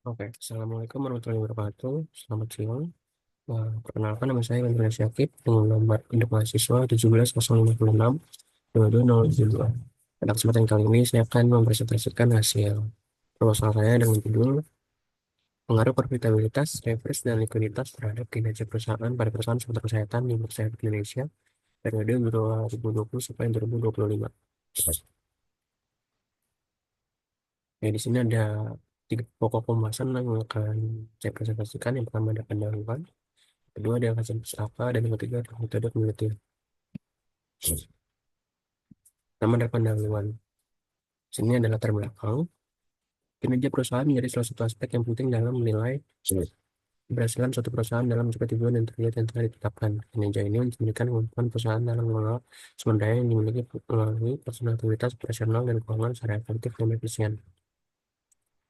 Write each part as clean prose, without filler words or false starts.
Oke, Assalamualaikum warahmatullahi wabarakatuh. Selamat siang. Perkenalkan nama saya Andreas Syakib dengan nomor induk mahasiswa 17056 2202. Pada kesempatan kali ini saya akan mempresentasikan hasil proposal saya dengan judul pengaruh profitabilitas, leverage, dan likuiditas terhadap kinerja perusahaan pada perusahaan sektor kesehatan di Bursa Efek Indonesia periode 2020 sampai 2025. Ya, di sini ada tiga pokok pembahasan yang akan saya presentasikan. Yang pertama ada pendahuluan, kedua ada kajian pustaka, dan yang ketiga adalah metode penelitian. Pertama ada pendahuluan. Sini adalah latar belakang. Kinerja perusahaan menjadi salah satu aspek yang penting dalam menilai keberhasilan suatu perusahaan dalam mencapai tujuan dan target yang telah ditetapkan. Kinerja ini mencerminkan kemampuan perusahaan dalam mengelola sumber daya yang dimiliki melalui personal aktivitas operasional dan keuangan secara efektif dan efisien.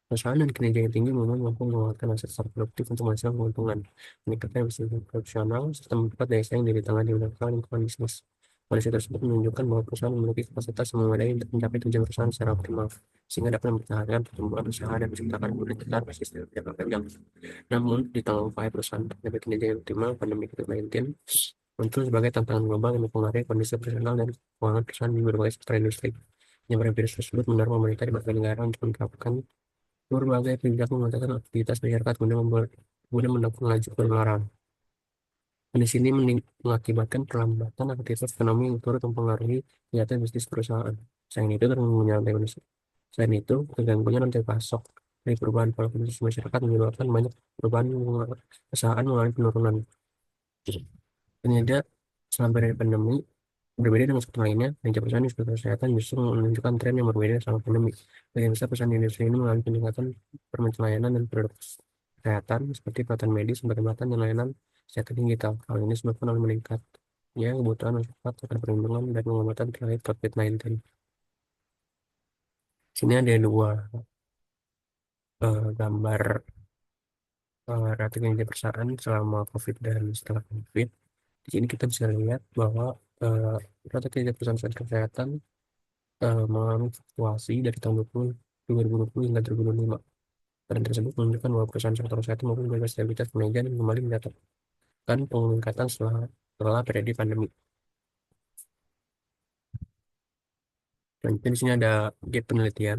Perusahaan dan kinerja yang tinggi memang mampu mengeluarkan aset secara produktif untuk menghasilkan keuntungan, meningkatkan efisiensi profesional, serta memperkuat daya saing dari tengah dinamika lingkungan bisnis. Kondisi tersebut menunjukkan bahwa perusahaan memiliki kapasitas yang memadai untuk mencapai tujuan perusahaan secara optimal, sehingga dapat mempertahankan pertumbuhan usaha dan menciptakan modal besar basis dalam jangka panjang. Namun, di tengah upaya perusahaan untuk mencapai kinerja yang optimal, pandemi COVID-19 muncul sebagai tantangan global yang mempengaruhi kondisi profesional dan keuangan perusahaan di berbagai sektor industri. Penyebaran virus tersebut mendorong pemerintah di berbagai negara untuk menerapkan berbagai kebijakan membatasi aktivitas masyarakat guna mendukung laju penularan. Kondisi ini mengakibatkan perlambatan aktivitas ekonomi yang turut mempengaruhi kegiatan bisnis perusahaan. Selain itu, selain itu, terganggunya rantai pasok dari perubahan pola konsumsi masyarakat menyebabkan banyak perubahan perusahaan mengalami penurunan. Ternyata, selama dari pandemi, berbeda dengan sektor lainnya, kinerja perusahaan di sektor kesehatan justru menunjukkan tren yang berbeda selama pandemi. Bagian besar perusahaan di industri ini mengalami peningkatan permintaan layanan dan produk kesehatan seperti perawatan medis, obat-obatan, dan layanan kesehatan digital. Hal ini disebabkan oleh meningkatnya kebutuhan masyarakat akan perlindungan dan pengobatan terkait COVID-19. Sini ada dua gambar rata kinerja perusahaan selama COVID dan setelah COVID. Di sini kita bisa lihat bahwa rata kinerja perusahaan sektor kesehatan mengalami fluktuasi dari tahun 2020 hingga 2025. Tren tersebut menunjukkan bahwa perusahaan sektor kesehatan maupun berbagai stabilitas kinerja dan kembali mencatatkan peningkatan setelah periode pandemi. Selanjutnya di sini ada gap penelitian.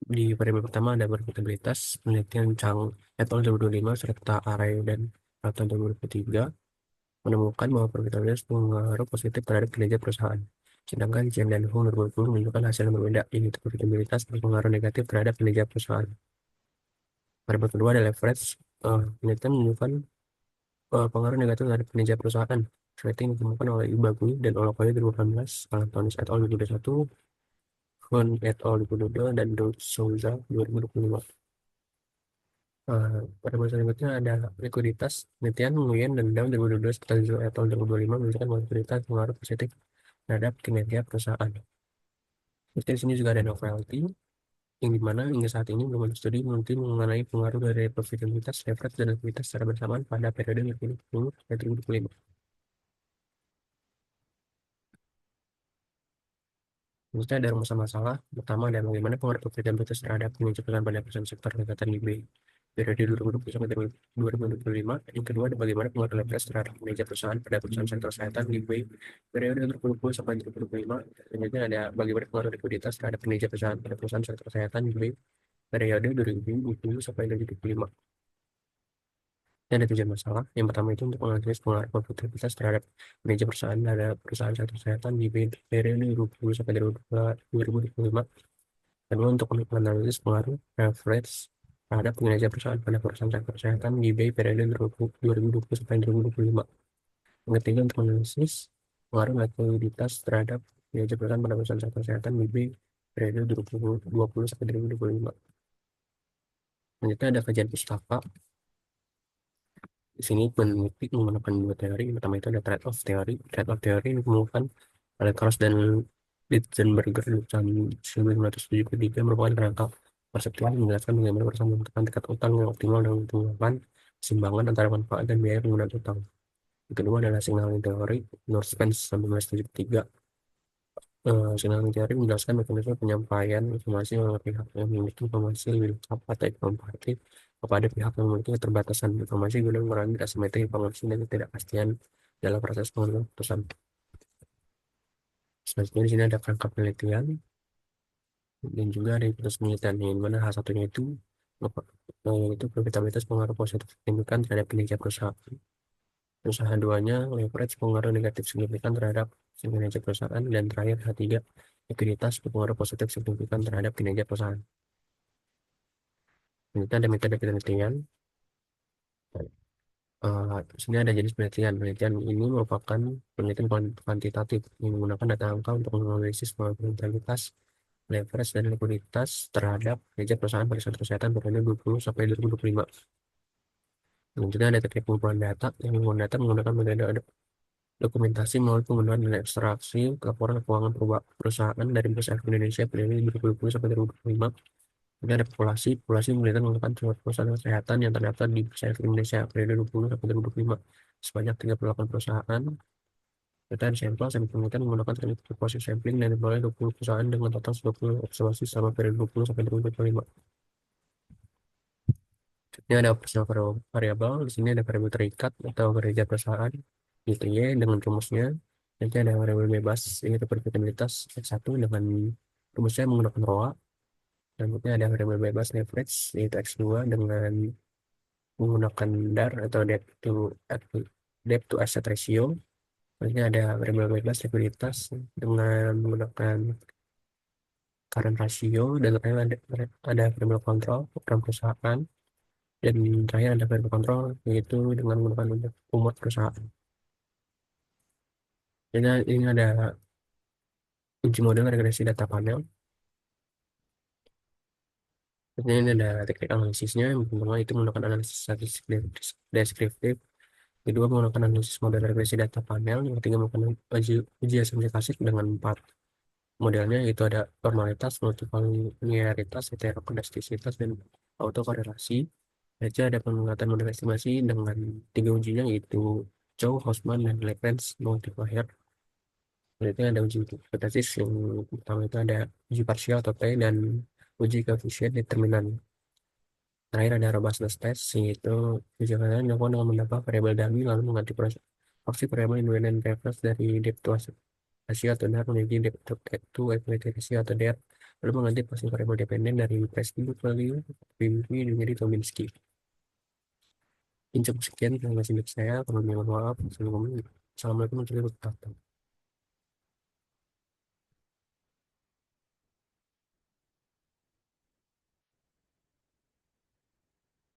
Di periode pertama ada profitabilitas penelitian Chang et al. 2025 serta Arai dan tahun 2023 menemukan bahwa profitabilitas pengaruh positif terhadap kinerja perusahaan. Sedangkan Chen dan Hong 2020 menunjukkan hasil yang berbeda, yaitu profitabilitas berpengaruh negatif terhadap kinerja perusahaan. Pada kedua ada leverage. Penelitian menunjukkan pengaruh negatif terhadap kinerja perusahaan. Seperti yang ditemukan oleh Ibagui dan Olokaya 2018, Antonis et al. 2021, Huan et al. 2022, dan Do Souza 2025. Pada masa berikutnya ada likuiditas. Penelitian Nguyen dan Down 2022 serta Zhou et al. 2025 menunjukkan bahwa likuiditas pengaruh positif terhadap kinerja perusahaan. Terus di sini juga ada novelty, yang dimana hingga saat ini belum ada studi mengenai pengaruh dari profitabilitas, leverage, dan likuiditas secara bersamaan pada periode 2020 dan 2025. Maksudnya ada masalah-masalah. Pertama ada bagaimana pengaruh profitabilitas terhadap kinerja perusahaan pada perusahaan sektor kesehatan di periode 2020 sampai 2025. Yang kedua ada bagaimana pengaruh leverage terhadap kinerja perusahaan pada perusahaan sektor kesehatan di periode 2020 sampai 2025. Selanjutnya ada bagaimana pengaruh likuiditas terhadap kinerja perusahaan pada perusahaan sektor kesehatan di periode 2020 sampai 2025. Dan ada tujuan masalah. Yang pertama itu untuk menganalisis pengaruh produktivitas terhadap kinerja perusahaan pada perusahaan sektor kesehatan di periode 2020 sampai 2025. Kedua, untuk menganalisis pengaruh leverage terhadap kinerja perusahaan pada perusahaan sektor kesehatan di periode 2020 sampai 2025. Yang ketiga, untuk menganalisis pengaruh likuiditas terhadap kinerja perusahaan pada perusahaan sektor kesehatan di periode 2020 sampai 2025. Selanjutnya ada kajian pustaka. Di sini peneliti menggunakan dua teori. Yang pertama itu ada trade-off teori. Trade-off teori ini ditemukan oleh Cross dan Lichtenberger di tahun 1973 merupakan kerangka perseptual yang menjelaskan bagaimana perusahaan menentukan tingkat utang yang optimal dan menentukan keseimbangan antara manfaat dan biaya penggunaan utang. Yang kedua adalah signaling teori, Norspan 1973. Silang teori menjelaskan mekanisme penyampaian informasi oleh pihak yang memiliki informasi lebih lengkap atau informatif kepada pihak yang memiliki keterbatasan informasi guna mengurangi asimetri informasi dan ketidakpastian dalam proses pengambilan keputusan. Selanjutnya di sini ada kerangka penelitian dan juga ada hipotesis penelitian yang mana salah satunya itu yaitu probabilitas pengaruh positif signifikan terhadap kinerja perusahaan. Usaha duanya leverage pengaruh negatif signifikan terhadap kinerja perusahaan, dan terakhir ketiga likuiditas berpengaruh positif signifikan terhadap kinerja perusahaan. Kita ada metode penelitian. Di sini ada jenis penelitian. Penelitian ini merupakan penelitian kuantitatif yang menggunakan data angka untuk menganalisis probabilitas, leverage, dan likuiditas terhadap kinerja perusahaan pada suatu kesehatan periode 20 sampai 2025. Selanjutnya ada teknik pengumpulan data yang menggunakan metode dokumentasi melalui penggunaan dan ekstraksi laporan keuangan perusahaan dari Bursa Efek Indonesia periode 2020 sampai 2025. Ini ada populasi penelitian menggunakan suatu perusahaan kesehatan yang terdaftar di Bursa Efek Indonesia periode 20 sampai 2025 sebanyak 38 perusahaan. Kita ada sampel penelitian menggunakan teknik positive sampling dan diperoleh 20 perusahaan dengan total 20 observasi selama periode 20 sampai 2025. Ini ada operasional variabel. Di sini ada variabel terikat atau kerja perusahaan gitu ya dengan rumusnya. Nanti ada variabel bebas, ini profitabilitas X1 dengan rumusnya menggunakan ROA. Selanjutnya ada variabel bebas leverage, yaitu X2 dengan menggunakan DAR atau debt to asset ratio. Selanjutnya ada variabel bebas likuiditas dengan menggunakan current ratio, dan terakhir ada variabel kontrol program perusahaan, dan terakhir ada variabel kontrol yaitu dengan menggunakan umur perusahaan. Ini ada uji model regresi data panel. Ini ada teknik analisisnya. Yang pertama itu menggunakan analisis statistik deskriptif. Kedua menggunakan analisis model regresi data panel. Yang ketiga menggunakan uji asumsi klasik dengan 4 modelnya, yaitu ada formalitas, multivariaritas, heterokodastisitas, dan autokorelasi. Saja ada penguatan model estimasi dengan 3 ujinya, yaitu Chow, Hausman, dan Lagrange multiplier. Berarti ada uji hipotesis yang pertama itu ada uji parsial atau T, dan uji koefisien determinan. Terakhir ada robustness test, yaitu uji kalian dilakukan dengan menambah variabel dummy lalu mengganti proxy variabel independent reference dari depth to ratio atau DAR menjadi depth to equity ratio atau DER, lalu mengganti proxy variabel dependen dari price input value PVP menjadi Tominski. Ini cukup sekian informasi dari saya. Kalau mohon maaf, assalamualaikum warahmatullahi wabarakatuh.